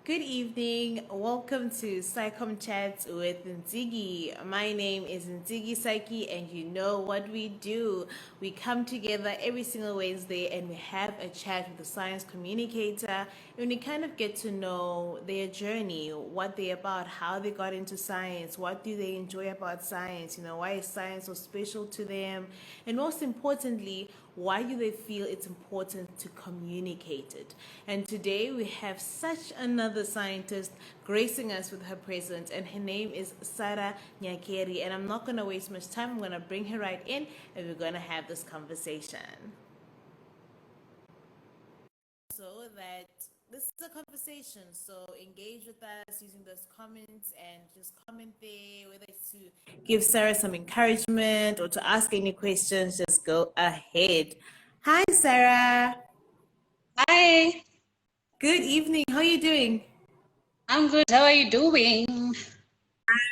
Good evening. Welcome to Psychom Chats with Nzigi. My name is Nzigi Psyche, and you know what we do. We come together every single Wednesday and we have a chat with the science communicator, and we kind of get to know their journey, what they're about, how they got into science, what do they enjoy about science, why is science so special to them, and most importantly, why do they feel it's important to communicate it? And today we have such another scientist gracing us with her presence, and her name is Sarah Nyakeri. And I'm not going to waste much time. I'm going to bring her right in, and we're going to have this conversation. So that this is a conversation, so engage with us using those comments and just comment there, whether it's to give Sarah some encouragement or to ask any questions, just go ahead. Hi, Sarah. Hi, Good evening. How are you doing? I'm good. How are you doing?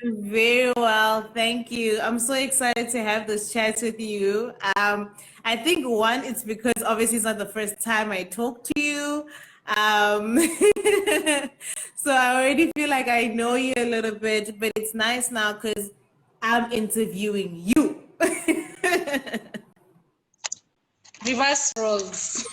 Very well, thank you. I'm so excited to have this chat with you. I think one, it's because obviously it's not the first time I talk to you. Um, so I already feel like I know you a little bit, but it's nice now because I'm interviewing you. Reverse roles.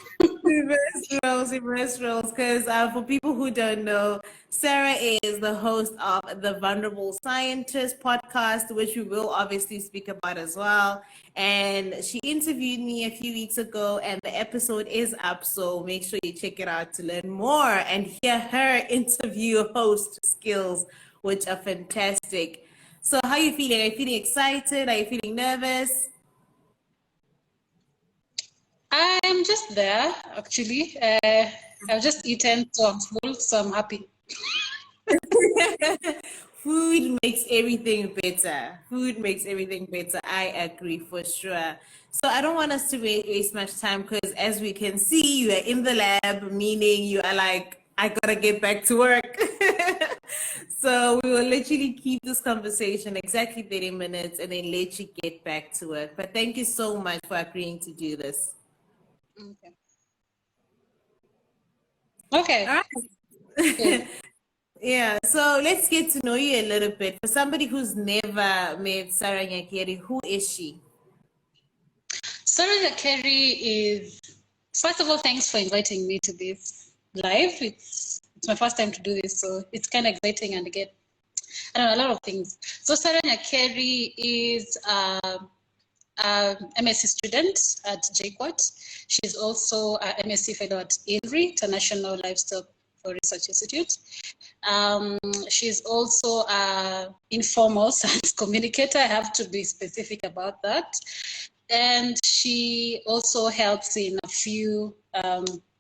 Reverse roles. Because for people who don't know, Sarah is the host of the Vulnerable Scientist podcast, which we will obviously speak about as well. And she interviewed me a few weeks ago, and the episode is up. So make sure you check it out to learn more and hear her interview host skills, which are fantastic. So, how are you feeling? Are you feeling excited? Are you feeling nervous? I'm just there, actually. I've just eaten, so I'm full, so I'm happy. Food makes everything better. Food makes everything better. I agree for sure. So I don't want us to waste much time because as we can see, you are in the lab, meaning you are like, I gotta get back to work. So we will literally keep this conversation exactly 30 minutes and then let you get back to work. But thank you so much for agreeing to do this. Okay. Okay. All Good. right. Yeah, so let's get to know you a little bit. For somebody who's never met Sarah Nyakeri, who is she? Sorry, Nyakeri is, first of all, thanks for inviting me to this live. It's my first time to do this, so it's kind of exciting and get, I don't know, a lot of things. So Sarah Nyakeri is MSc student at JQuat. She's also a MSc fellow at ILRI, International Livestock for Research Institute. She's also an informal science communicator. I have to be specific about that. And she also helps in a few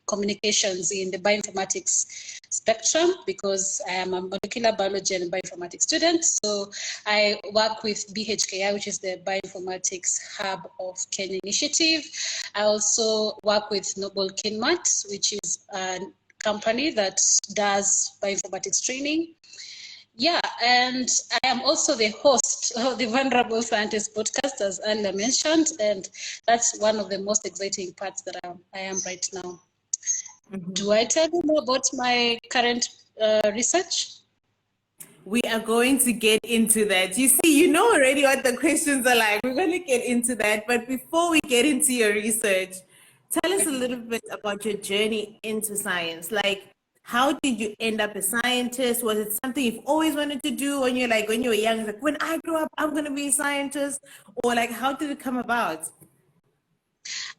communications in the bioinformatics spectrum because I am a molecular biology and bioinformatics student. So I work with BHKI, which is the Bioinformatics Hub of Kenya Initiative. I also work with Noble Kinmat, which is a company that does bioinformatics training. Yeah, and I am also the host of the Vulnerable Scientist podcast, as earlier mentioned, and that's one of the most exciting parts that I am right now. Do I tell you more about my current research? We are going to get into that. You see, you know already what the questions are like. We're going to get into that. But before we get into your research, tell us a little bit about your journey into science. Like, how did you end up a scientist? Was it something you've always wanted to do when you were young? Like, when I grow up, I'm going to be a scientist? Or like, how did it come about?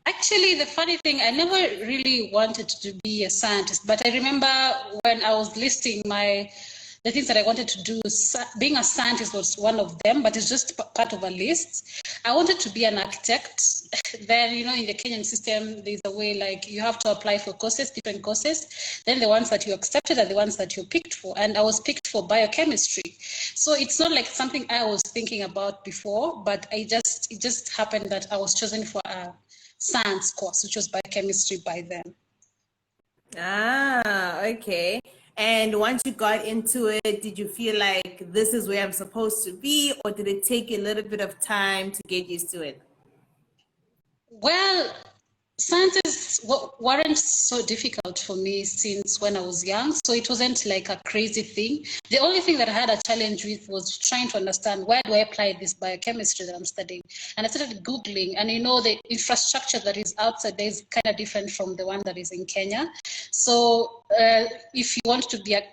Actually, the funny thing, I never really wanted to be a scientist, but I remember when I was listing the things that I wanted to do, being a scientist was one of them, but it's just part of a list. I wanted to be an architect. Then, in the Kenyan system, there's a way like you have to apply for courses, different courses. Then the ones that you accepted are the ones that you picked for. And I was picked for biochemistry. So it's not like something I was thinking about before, but it just happened that I was chosen for a science course, which was biochemistry by then. Ah, okay. And once you got into it, did you feel like this is where I'm supposed to be, or did it take a little bit of time to get used to it? Well, Sciences weren't so difficult for me since when I was young, so it wasn't like a crazy thing. The only thing that I had a challenge with was trying to understand, where do I apply this biochemistry that I'm studying? And I started Googling, and the infrastructure that is outside there is kind of different from the one that is in Kenya. So if you want to be a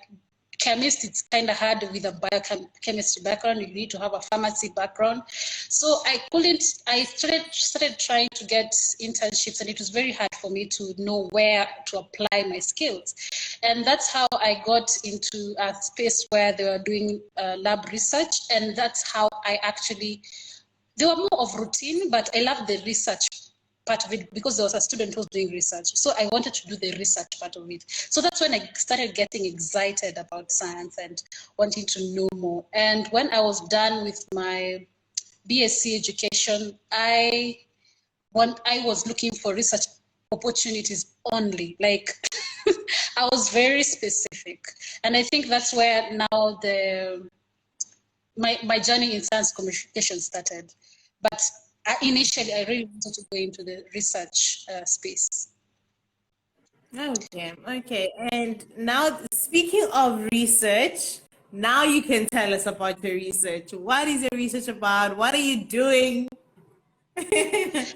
chemist, it's kind of hard with a biochemistry background. You need to have a pharmacy background. So I started trying to get internships, and it was very hard for me to know where to apply my skills. And that's how I got into a space where they were doing lab research, and that's how they were more of routine, but I loved the research part of it because there was a student who was doing research. So I wanted to do the research part of it. So that's when I started getting excited about science and wanting to know more. And when I was done with my BSc education, I was looking for research opportunities only. Like I was very specific. And I think that's where now my journey in science communication started. But initially, I really wanted to go into the research space. Okay. And now, speaking of research, now you can tell us about your research. What is your research about? What are you doing? I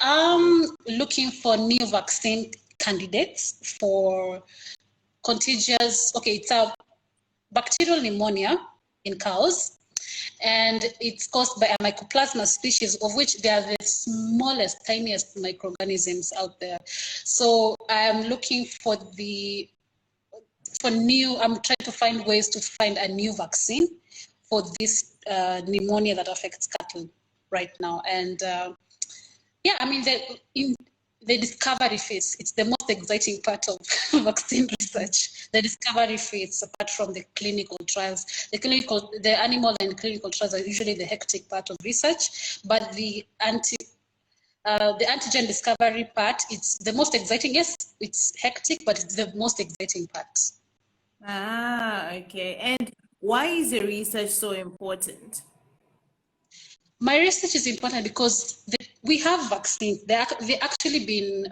am looking for new vaccine candidates for contagious, it's a bacterial pneumonia in cows. And it's caused by a mycoplasma species, of which they are the smallest, tiniest microorganisms out there. So I'm looking I'm trying to find ways to find a new vaccine for this pneumonia that affects cattle right now. And the discovery phase, it's the most exciting part of vaccine research. The discovery phase, apart from the clinical trials. The animal and clinical trials are usually the hectic part of research, but the antigen discovery part, it's the most exciting. Yes, it's hectic, but it's the most exciting part. Okay. And why is your research so important? My research is important because we have vaccines. They've actually been,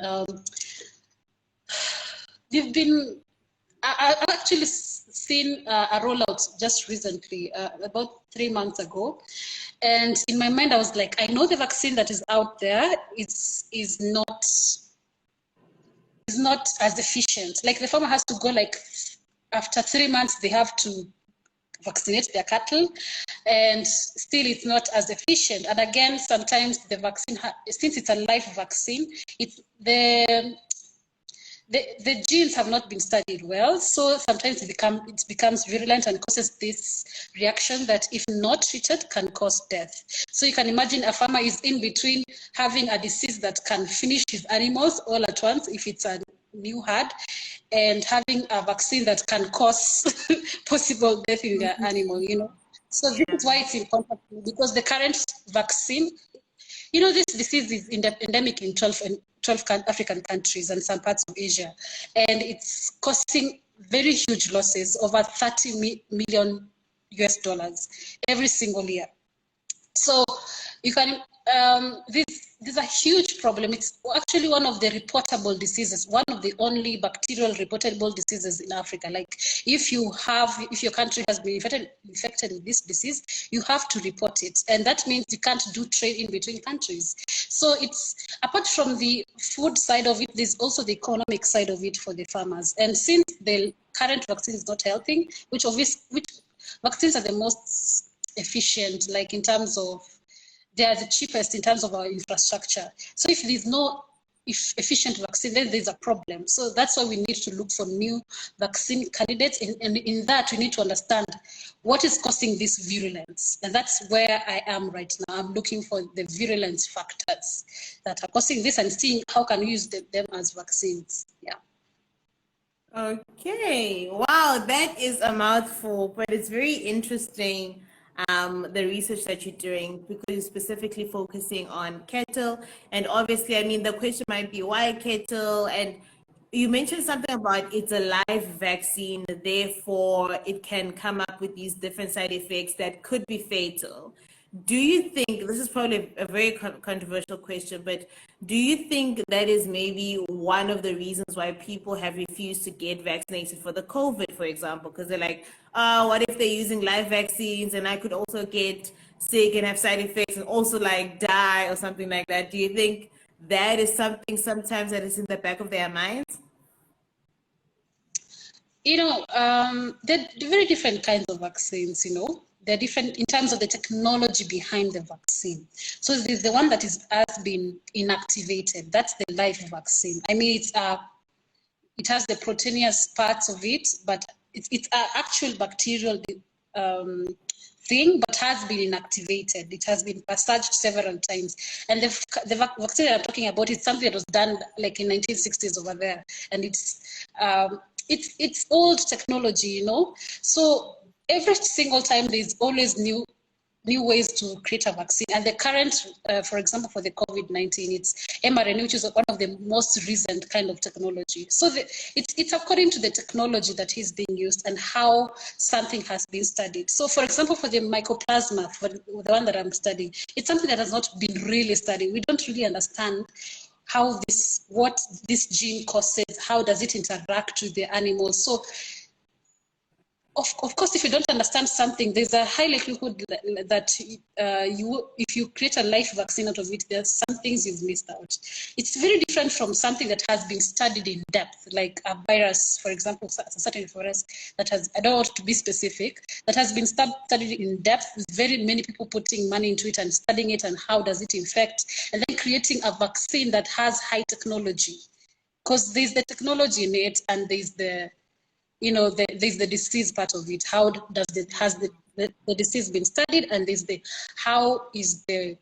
I've actually seen a rollout just recently, about 3 months ago. And in my mind, I was like, I know the vaccine that is out there is not as efficient. Like the farmer has to go after 3 months, they have to vaccinate their cattle, and still it's not as efficient. And again, sometimes the vaccine, since it's a live vaccine, the genes have not been studied well, so sometimes it becomes virulent and causes this reaction that, if not treated, can cause death. So you can imagine a farmer is in between having a disease that can finish his animals all at once, if it's a new herd, and having a vaccine that can cause possible death in their animal, So this is why it's important, because the current vaccine, this disease is endemic in 12 African countries and some parts of Asia, and it's causing very huge losses, over $30 million every single year. So you can, this is a huge problem. It's actually one of the reportable diseases, one of the only bacterial reportable diseases in Africa. Like if your country has been infected with this disease, you have to report it. And that means you can't do trade in between countries. So it's, apart from the food side of it, there's also the economic side of it for the farmers. And since the current vaccine is not helping, which vaccines are the most efficient, like in terms of, they are the cheapest in terms of our infrastructure. So if there's no efficient vaccine, then there's a problem. So that's why we need to look for new vaccine candidates. And in that, we need to understand what is causing this virulence. And that's where I am right now. I'm looking for the virulence factors that are causing this and seeing how can we use them as vaccines. Yeah. Okay. Wow, that is a mouthful, but it's very interesting, the research that you're doing, because you're specifically focusing on cattle. And obviously, I mean, the question might be, why cattle? And you mentioned something about it's a live vaccine, therefore it can come up with these different side effects that could be fatal. Do you think, this is probably a very controversial question, but do you think that is maybe one of the reasons why people have refused to get vaccinated for the COVID, for example? Because they're like, oh, what if they're using live vaccines and I could also get sick and have side effects and also like die or something like that? Do you think that is something sometimes that is in the back of their minds? There are very different kinds of vaccines, They're different in terms of the technology behind the vaccine. So there's the one that has been inactivated. That's the live vaccine. I mean, it has the proteinous parts of it, but it's an actual bacterial thing, but has been inactivated. It has been passaged several times. And the vaccine I'm talking about is something that was done like in 1960s over there. And it's old technology, So every single time there's always new ways to create a vaccine. And the current, for example, for the COVID-19, it's mRNA, which is one of the most recent kind of technology. So it's according to the technology that is being used and how something has been studied. So for example, for the mycoplasma, for the one that I'm studying, it's something that has not been really studied. We don't really understand what this gene causes, how does it interact with the animals. So of course, if you don't understand something, there's a high likelihood that if you create a live vaccine out of it, there's some things you've missed out. It's very different from something that has been studied in depth, like a virus, for example, a certain virus that has, I don't want to be specific, that has been studied in depth with very many people putting money into it and studying it and how does it infect, and then creating a vaccine that has high technology. Because there's the technology in it and there's there's the disease part of it. How has the disease been studied, and there's how is the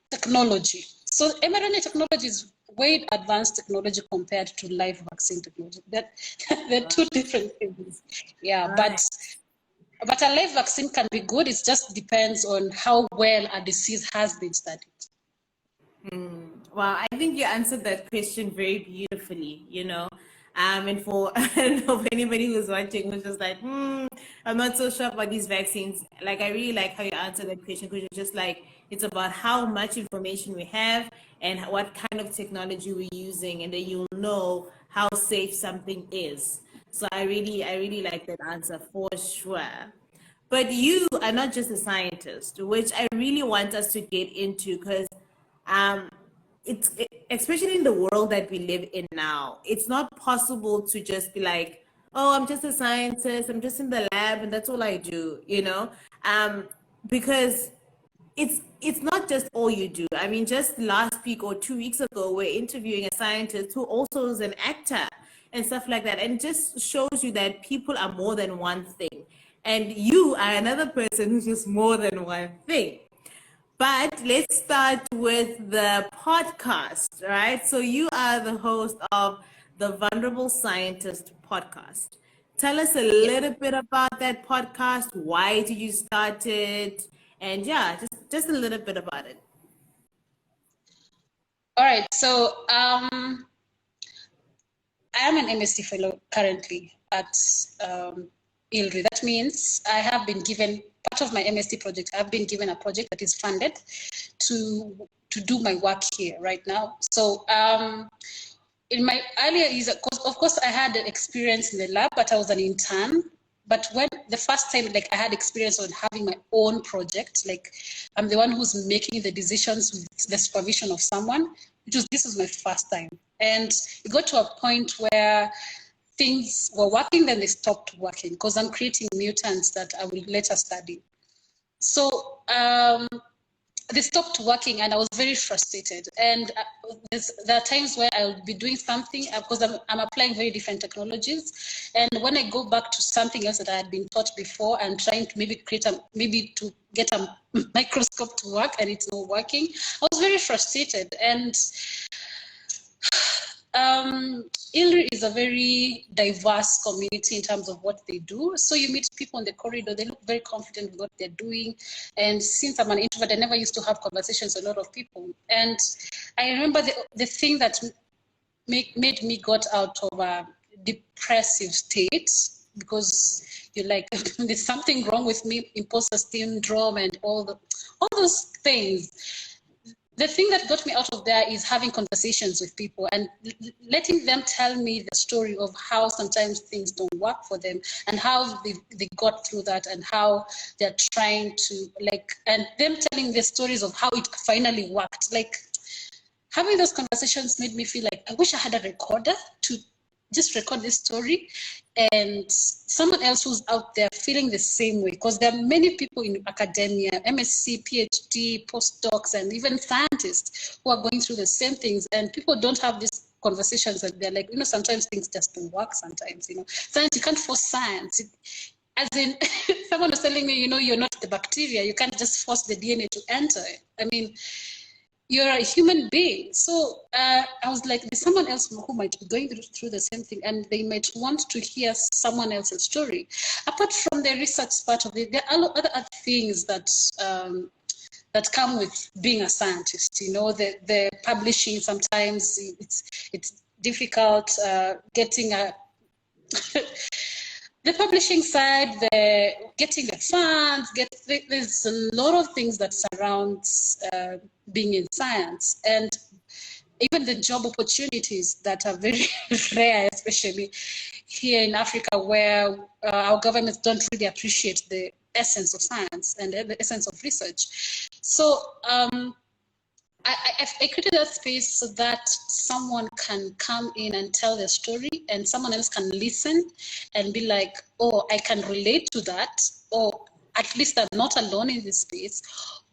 technology. So mRNA technology is way advanced technology compared to live vaccine technology. They're two different things. Yeah, Right. but a live vaccine can be good. It just depends on how well a disease has been studied. Well, I think you answered that question very beautifully, and for I don't know if anybody who's watching was just like, I'm not so sure about these vaccines. Like, I really like how you answered that question because you're just like, it's about how much information we have and what kind of technology we're using, and then you'll know how safe something is. So I really like that answer for sure. But you are not just a scientist, which I really want us to get into because um, especially in the world that we live in now, it's not possible to just be like, oh, I'm just a scientist, I'm just in the lab, and that's all I do, because it's not just all you do. I mean, just last week or 2 weeks ago, we're interviewing a scientist who also is an actor and stuff like that, and just shows you that people are more than one thing, and you are another person who's just more than one thing. But let's start with the podcast, right? So you are the host of the Vulnerable Scientist podcast. Tell us a little bit about that podcast. Why did you start it? And yeah, just a little bit about it. All right. So I am an MSc fellow currently at ILRI. That means I have been given part of my MSc project. I've been given a project that is funded to do my work here right now. So in my earlier years, of course, I had experience in the lab, but I was an intern. But when the first time, like I had experience on having my own project, like I'm the one who's making the decisions with the supervision of someone, this was my first time. And it got to a point where things were working, then they stopped working because I'm creating mutants that I will later study. So they stopped working and I was very frustrated. And there are times where I'll be doing something because I'm applying very different technologies. And when I go back to something else that I had been taught before and trying to maybe to get a microscope to work and it's not working, I was very frustrated. And ILRI is a very diverse community in terms of what they do. So you meet people on the corridor, they look very confident with what they're doing. And since I'm an introvert, I never used to have conversations with a lot of people. And I remember the thing that made me got out of a depressive state because you're like, there's something wrong with me, imposter syndrome, and all those things. The thing that got me out of there is having conversations with people and letting them tell me the story of how sometimes things don't work for them and how they got through that and how they're trying to, like, and them telling the stories of how it finally worked. Like, having those conversations made me feel like I wish I had a recorder to just record this story and someone else who's out there feeling the same way, because there are many people in academia, MSc, PhD, postdocs, and even scientists who are going through the same things, and people don't have these conversations, and they're like, sometimes things just don't work sometimes, Science, you can't force science. As in, someone was telling me, you're not the bacteria, you can't just force the DNA to enter. I mean, you're a human being. So I was like, there's someone else who might be going through the same thing, and they might want to hear someone else's story. Apart from the research part of it, there are other things that that come with being a scientist. The publishing, sometimes it's difficult getting a the publishing side, the getting the funds, there's a lot of things that surrounds being in science, and even the job opportunities that are very rare, especially here in Africa, where our governments don't really appreciate the essence of science and the essence of research. So I created that space so that someone can come in and tell their story, and someone else can listen and be like, oh, I can relate to that, or at least I'm not alone in this space,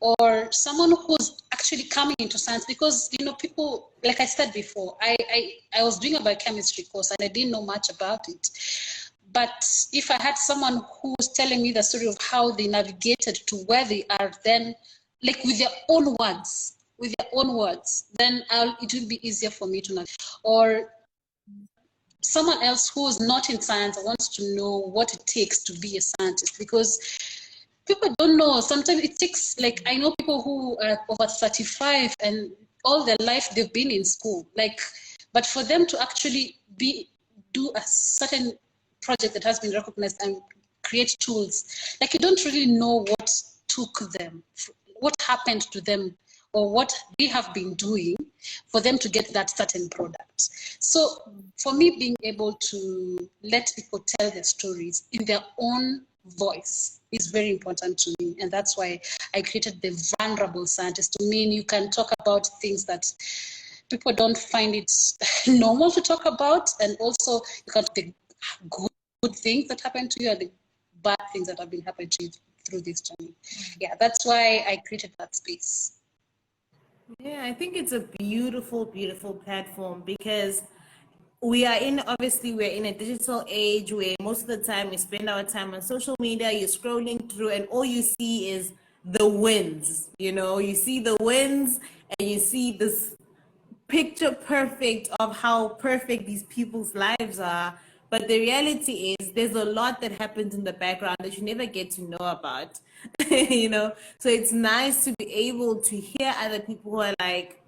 or someone who's actually coming into science, because, people, like I said before, I was doing a biochemistry course and I didn't know much about it. But if I had someone who's telling me the story of how they navigated to where they are, then, like, with their own words, then it will be easier for me to know. Or someone else who is not in science wants to know what it takes to be a scientist, because people don't know. Sometimes it takes, like, I know people who are over 35 and all their life they've been in school, like, but for them to actually do a certain project that has been recognized and create tools, like, you don't really know what took them, what happened to them, or what they have been doing for them to get that certain product. So for me, being able to let people tell their stories in their own voice is very important to me. And that's why I created the vulnerable scientist, to mean you can talk about things that people don't find it normal to talk about. And also you can the good things that happen to you and the bad things that have been happening to you through this journey. Yeah, that's why I created that space. Yeah, I think it's a beautiful, beautiful platform, because obviously we're in a digital age where most of the time we spend our time on social media, you're scrolling through and all you see is the wins, you see the wins and you see this picture perfect of how perfect these people's lives are. But the reality is there's a lot that happens in the background that you never get to know about, So it's nice to be able to hear other people who are like,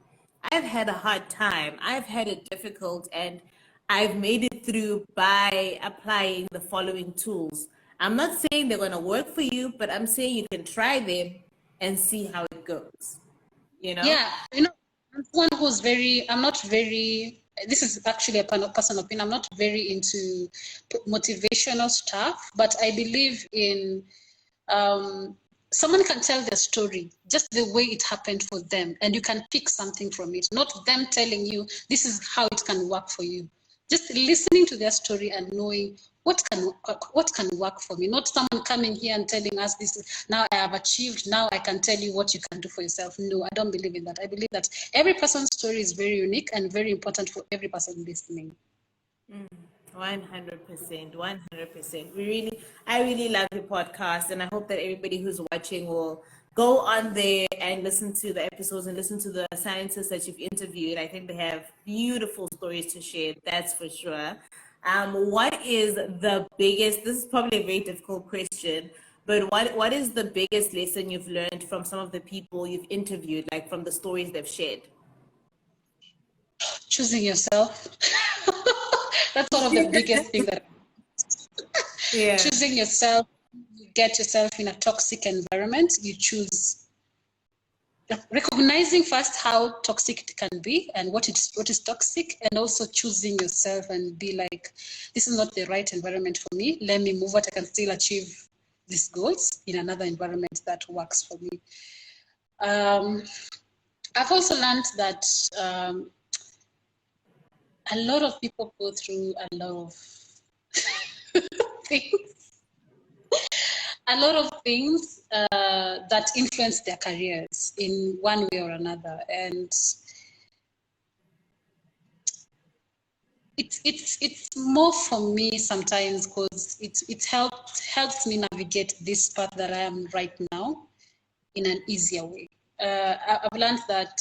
I've had a hard time, I've had it difficult, and I've made it through by applying the following tools. I'm not saying they're going to work for you, but I'm saying you can try them and see how it goes, Yeah, I'm one who's I'm not very, this is actually a personal opinion, I'm not very into motivational stuff, but I believe in someone can tell their story just the way it happened for them, and you can pick something from it, not them telling you this is how it can work for you. Just listening to their story and knowing what can work for me, not someone coming here and telling us this is, now I have achieved, now I can tell you what you can do for yourself. No, I don't believe in that. I believe that every person's story is very unique and very important for every person listening. 100%, 100%. I really love your podcast, and I hope that everybody who's watching will go on there and listen to the episodes and listen to the scientists that you've interviewed. I think they have beautiful stories to share, that's for sure. What is the biggest, this is probably a very difficult question, but what is the biggest lesson you've learned from some of the people you've interviewed, like from the stories they've shared? Choosing yourself. That's one of the biggest things that Yeah. Choosing yourself, you get yourself in a toxic environment, you choose recognizing first how toxic it can be and what is toxic, and also choosing yourself and be like, this is not the right environment for me. Let me move out. I can still achieve these goals in another environment that works for me. I've also learned that a lot of people go through a lot of things, that influence their careers in one way or another, and it's more for me sometimes because it helps me navigate this path that I am right now in an easier way. I've learned that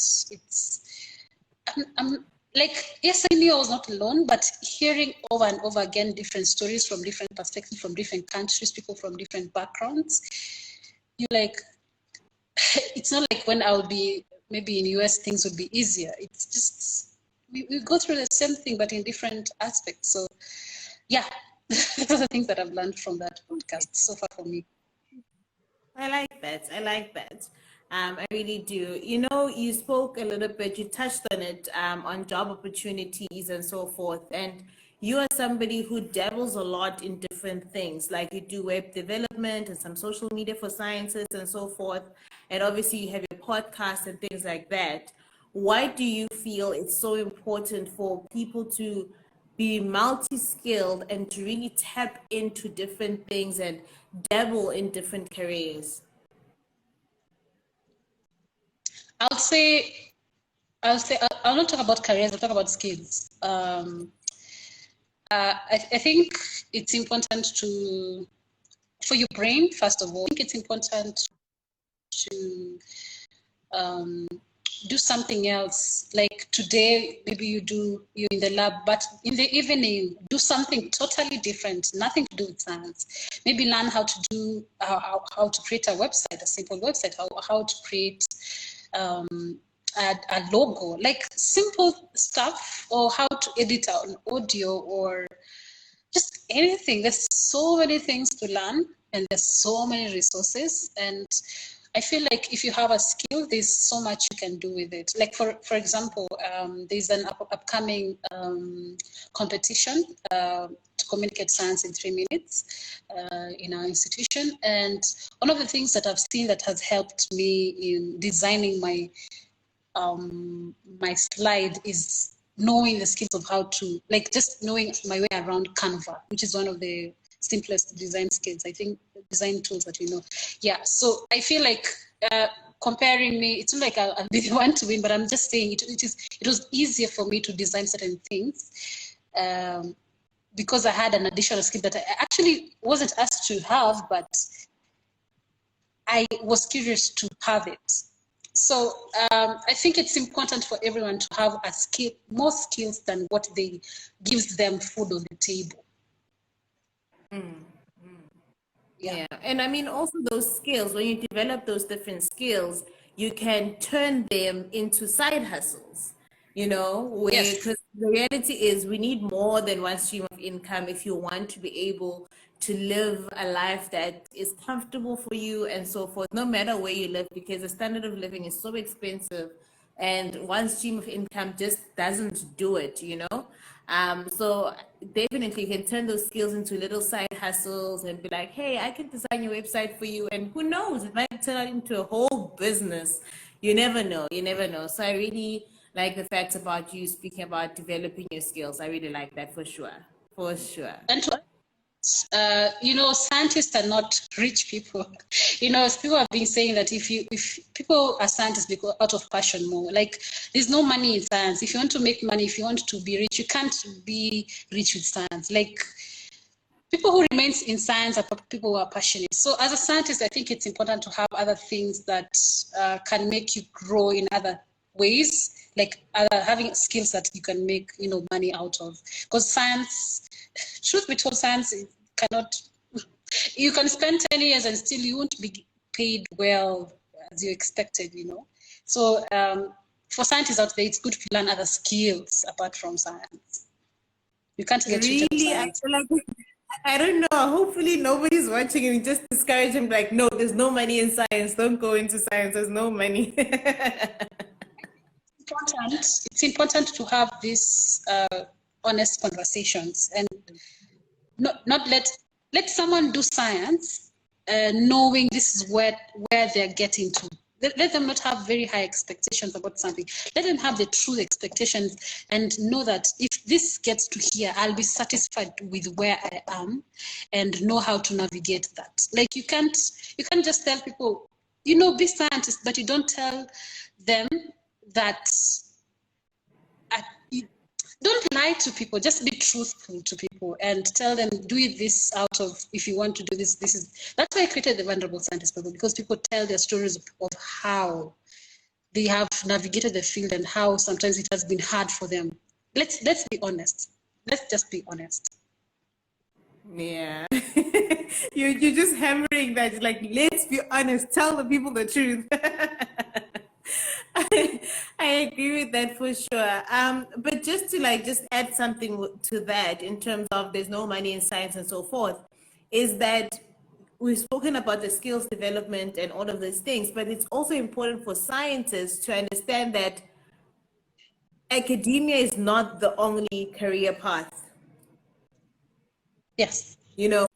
I'm like, yes, I knew I was not alone, but hearing over and over again different stories from different perspectives, from different countries, people from different backgrounds, you like, it's not like when I'll be maybe in US things would be easier. It's just we go through the same thing but in different aspects. So yeah, those are the things that I've learned from that podcast so far for me. I like that. I like that. I really do. You know, you spoke a little bit, you touched on it, on job opportunities and so forth. And you are somebody who dabbles a lot in different things, like you do web development and some social media for scientists and so forth. And obviously, you have your podcast and things like that. Why do you feel it's so important for people to be multi-skilled and to really tap into different things and dabble in different careers? I'll say I'll not talk about careers. I'll talk about skills. I think it's important for your brain, first of all. I think it's important to do something else. Like today, maybe you're in the lab, but in the evening, do something totally different, nothing to do with science. Maybe learn how to do, how to create a website, a simple website, how to create a logo, like simple stuff, or how to edit an audio, or just anything. There's so many things to learn, and there's so many resources, and I feel like if you have a skill, there's so much you can do with it. Like for example, there's an upcoming competition to communicate science in 3 minutes in our institution, and one of the things that I've seen that has helped me in designing my slide is knowing the skills of how to, like, just knowing my way around Canva, which is one of the simplest design skills, I think, design tools that we know. Yeah, so I feel like comparing me, it's not like I'll be the one to win, but I'm just saying it was easier for me to design certain things because I had an additional skill that I actually wasn't asked to have, but I was curious to have it. So I think it's important for everyone to have a skill, more skills than what they gives them food on the table. Yeah. And I mean, also those skills, when you develop those different skills, you can turn them into side hustles, you know, where, Yes. because the reality is we need more than one stream of income if you want to be able to live a life that is comfortable for you and so forth, no matter where you live, because the standard of living is so expensive and one stream of income just doesn't do it, you know? So definitely you can turn those skills into little side hustles and be like, hey, I can design your website for you. And who knows, it might turn out into a whole business. You never know. You never know. So I really like the fact about you speaking about developing your skills. I really like that for sure. For sure. And scientists are not rich people. People have been saying that if people are scientists because out of passion more, like there's no money in science. If you want to make money, if you want to be rich, you can't be rich with science. Like people who remain in science are people who are passionate. So as a scientist, I think it's important to have other things that can make you grow in other ways, like having skills that you can make money out of. Because science, truth be told, science cannot. You can spend 10 years and still you won't be paid well as you expected. So for scientists out there, it's good to learn other skills apart from science. You can't get rich out of Really, science. I don't know. Hopefully nobody's watching and just discourage him like, no, there's no money in science. Don't go into science. There's no money. It's important to have these honest conversations and not let someone do science knowing this is where they're getting to. Let them not have very high expectations about something. Let them have the true expectations and know that if this gets to here, I'll be satisfied with where I am and know how to navigate that. Like you can't just tell people, be scientists, but you don't tell them that don't lie to people, just be truthful to people and tell them, do this out of, if you want to do this, that's why I created the Vulnerable Scientist Program, because people tell their stories of how they have navigated the field and how sometimes it has been hard for them. Let's be honest. Let's just be honest. Yeah. You're just hammering that, like, let's be honest, tell the people the truth. I agree with that for sure. But just to add something to that in terms of there's no money in science and so forth, is that we've spoken about the skills development and all of these things, but it's also important for scientists to understand that academia is not the only career path. Yes. You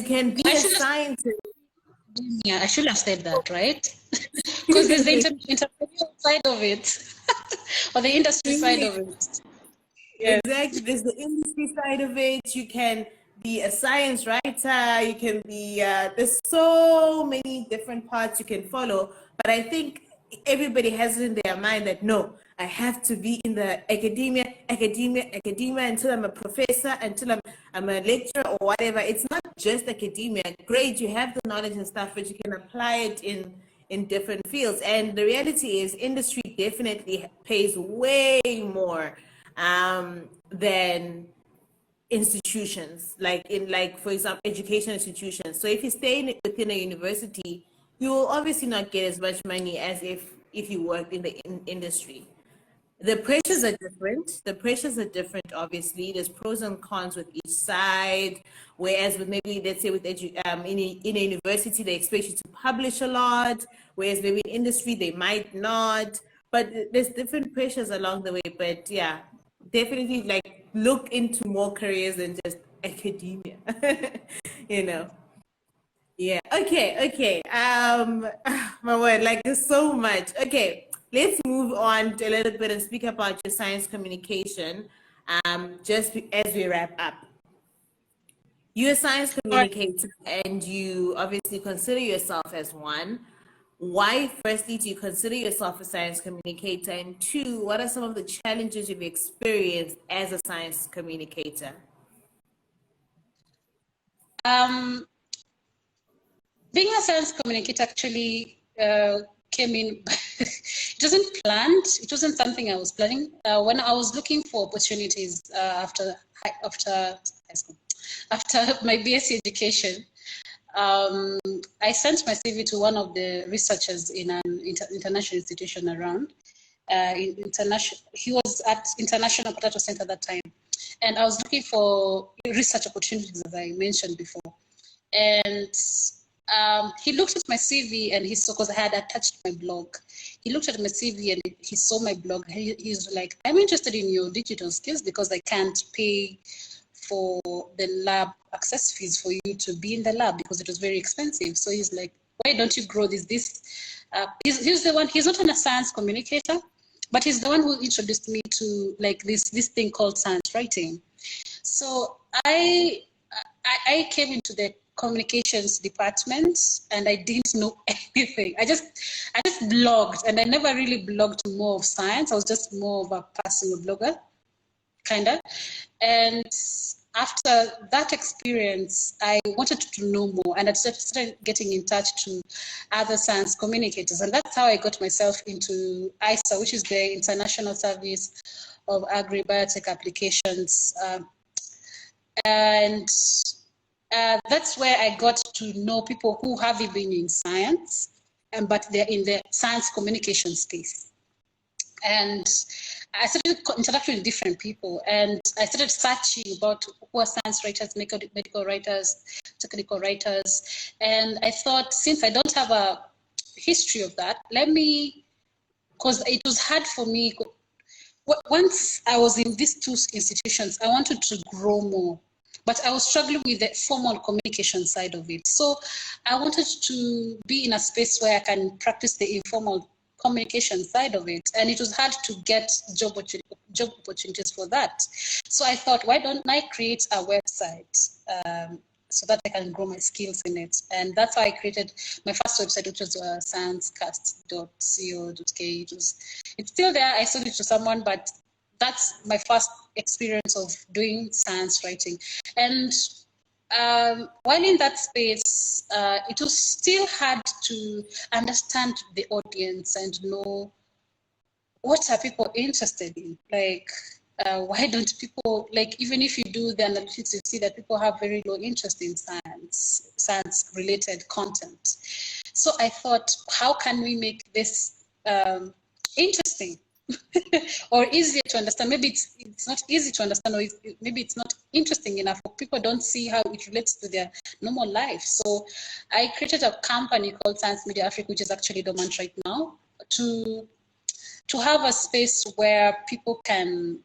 can be a scientist. Yeah, I should have said that, right? Because there's the entrepreneurial side of it, or the industry side of it. Yes. Exactly. There's the industry side of it. You can be a science writer. You can be, there's so many different paths you can follow. But I think everybody has it in their mind that, no, I have to be in the academia until I'm a professor, until I'm a lecturer or whatever. It's not just academia. Great, you have the knowledge and stuff, but you can apply it in different fields. And the reality is industry definitely pays way more than institutions, for example, education institutions. So if you stay within a university, you will obviously not get as much money as if you worked in the industry. The pressures are different. Obviously, there's pros and cons with each side. Whereas with maybe, let's say with in a university, they expect you to publish a lot. Whereas maybe in industry, they might not. But there's different pressures along the way. But yeah, definitely look into more careers than just academia. Yeah. Okay. My word, there's so much. Okay. Let's move on to a little bit and speak about your science communication, just as we wrap up. You're a science communicator and you obviously consider yourself as one. Why, firstly, do you consider yourself a science communicator? And two, what are some of the challenges you've experienced as a science communicator? Being a science communicator actually came in. It wasn't planned. It wasn't something I was planning. When I was looking for opportunities after high school, after my BSc education, I sent my CV to one of the researchers in an international institution around. He was at International Potato Center at that time, and I was looking for research opportunities, as I mentioned before. And he looked at my CV and he saw, because I had attached my blog. He looked at my CV and he saw my blog. He's like, I'm interested in your digital skills because I can't pay for the lab access fees for you to be in the lab because it was very expensive. So he's like, why don't you grow this? He's the one, he's not a science communicator, but he's the one who introduced me to this thing called science writing. So I came into the communications department and I didn't know anything. I just blogged, and I never really blogged more of science. I was just more of a personal blogger, kind of. And after that experience, I wanted to know more, and I started getting in touch to other science communicators, and that's how I got myself into ISA, which is the International Service of Agri-Biotech Applications, and that's where I got to know people who haven't been in science, but they're in the science communication space. And I started interacting with different people, and I started searching about who are science writers, medical writers, technical writers, and I thought, since I don't have a history of that, because it was hard for me. Once I was in these two institutions, I wanted to grow more, but I was struggling with the formal communication side of it. So I wanted to be in a space where I can practice the informal communication side of it, and it was hard to get job opportunities for that. So I thought, why don't I create a website so that I can grow my skills in it? And that's how I created my first website, which was sciencecast.co.ke. It's still there. I sold it to someone, but that's my first experience of doing science writing. And while in that space, it was still hard to understand the audience and know what are people interested in. Like, why don't people, like, even if you do the analytics, you see that people have very low interest in science-related content. So I thought, how can we make this interesting or easier to understand? Maybe it's not easy to understand, or maybe it's not interesting enough, or people don't see how it relates to their normal life. So I created a company called Science Media Africa, which is actually dormant right now, to have a space where people can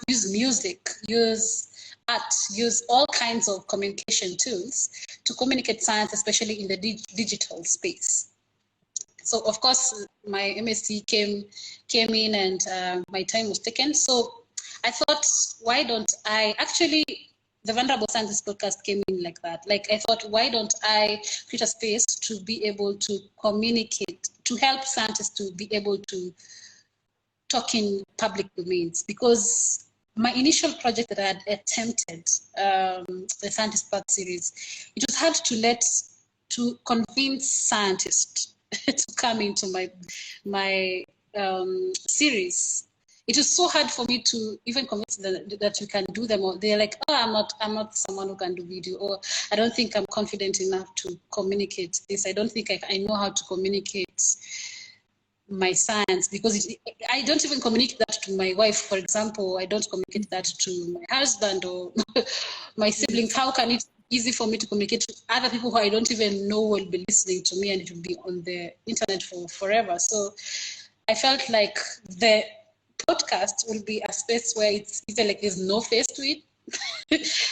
use music, use art, use all kinds of communication tools to communicate science, especially in the digital space. So of course, my MSc came in, and my time was taken. So I thought, why don't I actually, the Vulnerable Scientist podcast came in like that. Like, I thought, why don't I create a space to be able to communicate, to help scientists to be able to talk in public domains? Because my initial project that I had attempted, the Scientist Path series, it was hard to convince scientists to come into my series. It was so hard for me to even convince them that you can do them. Or they're like, oh, I'm not someone who can do video, or I don't think I'm confident enough to communicate this. I don't think I know how to communicate my science, because I don't even communicate that to my wife, for example. I don't communicate that to my husband or my siblings. How can it be easy for me to communicate to other people who I don't even know will be listening to me, and it will be on the internet for forever? So I felt like the podcast will be a space where it's either like there's no face to it,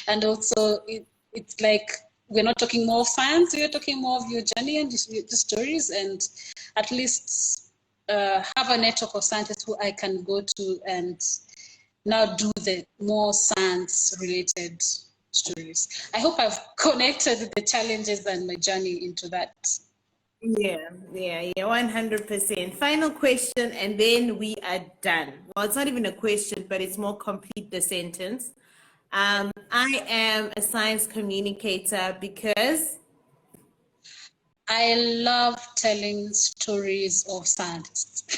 and also it's like we're not talking more of science, we're talking more of your journey and just stories, and at least have a network of scientists who I can go to and now do the more science-related stories. I hope I've connected the challenges and my journey into that. Yeah, 100%. Final question, and then we are done. Well, it's not even a question, but it's more complete the sentence. I am a science communicator because I love telling stories of scientists.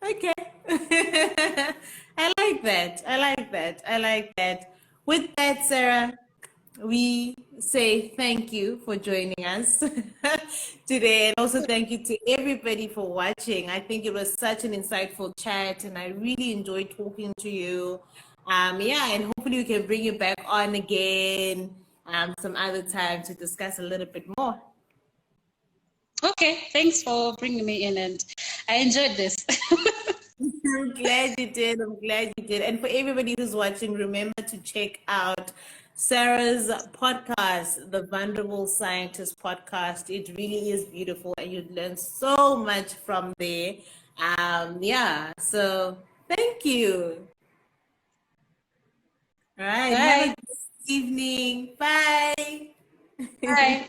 okay. I like that. I like that. With that, Sarah, we say thank you for joining us today, and also thank you to everybody for watching. I think it was such an insightful chat, and I really enjoyed talking to you. Yeah, and hopefully we can bring you back on again some other time to discuss a little bit more. Okay, thanks for bringing me in, and I enjoyed this. I'm glad you did. And for everybody who's watching, remember to check out Sarah's podcast, the Vulnerable Scientist podcast. It really is beautiful, and you'd learn so much from there. Yeah, so thank you. All right, Bye. have a good evening. Bye. Bye.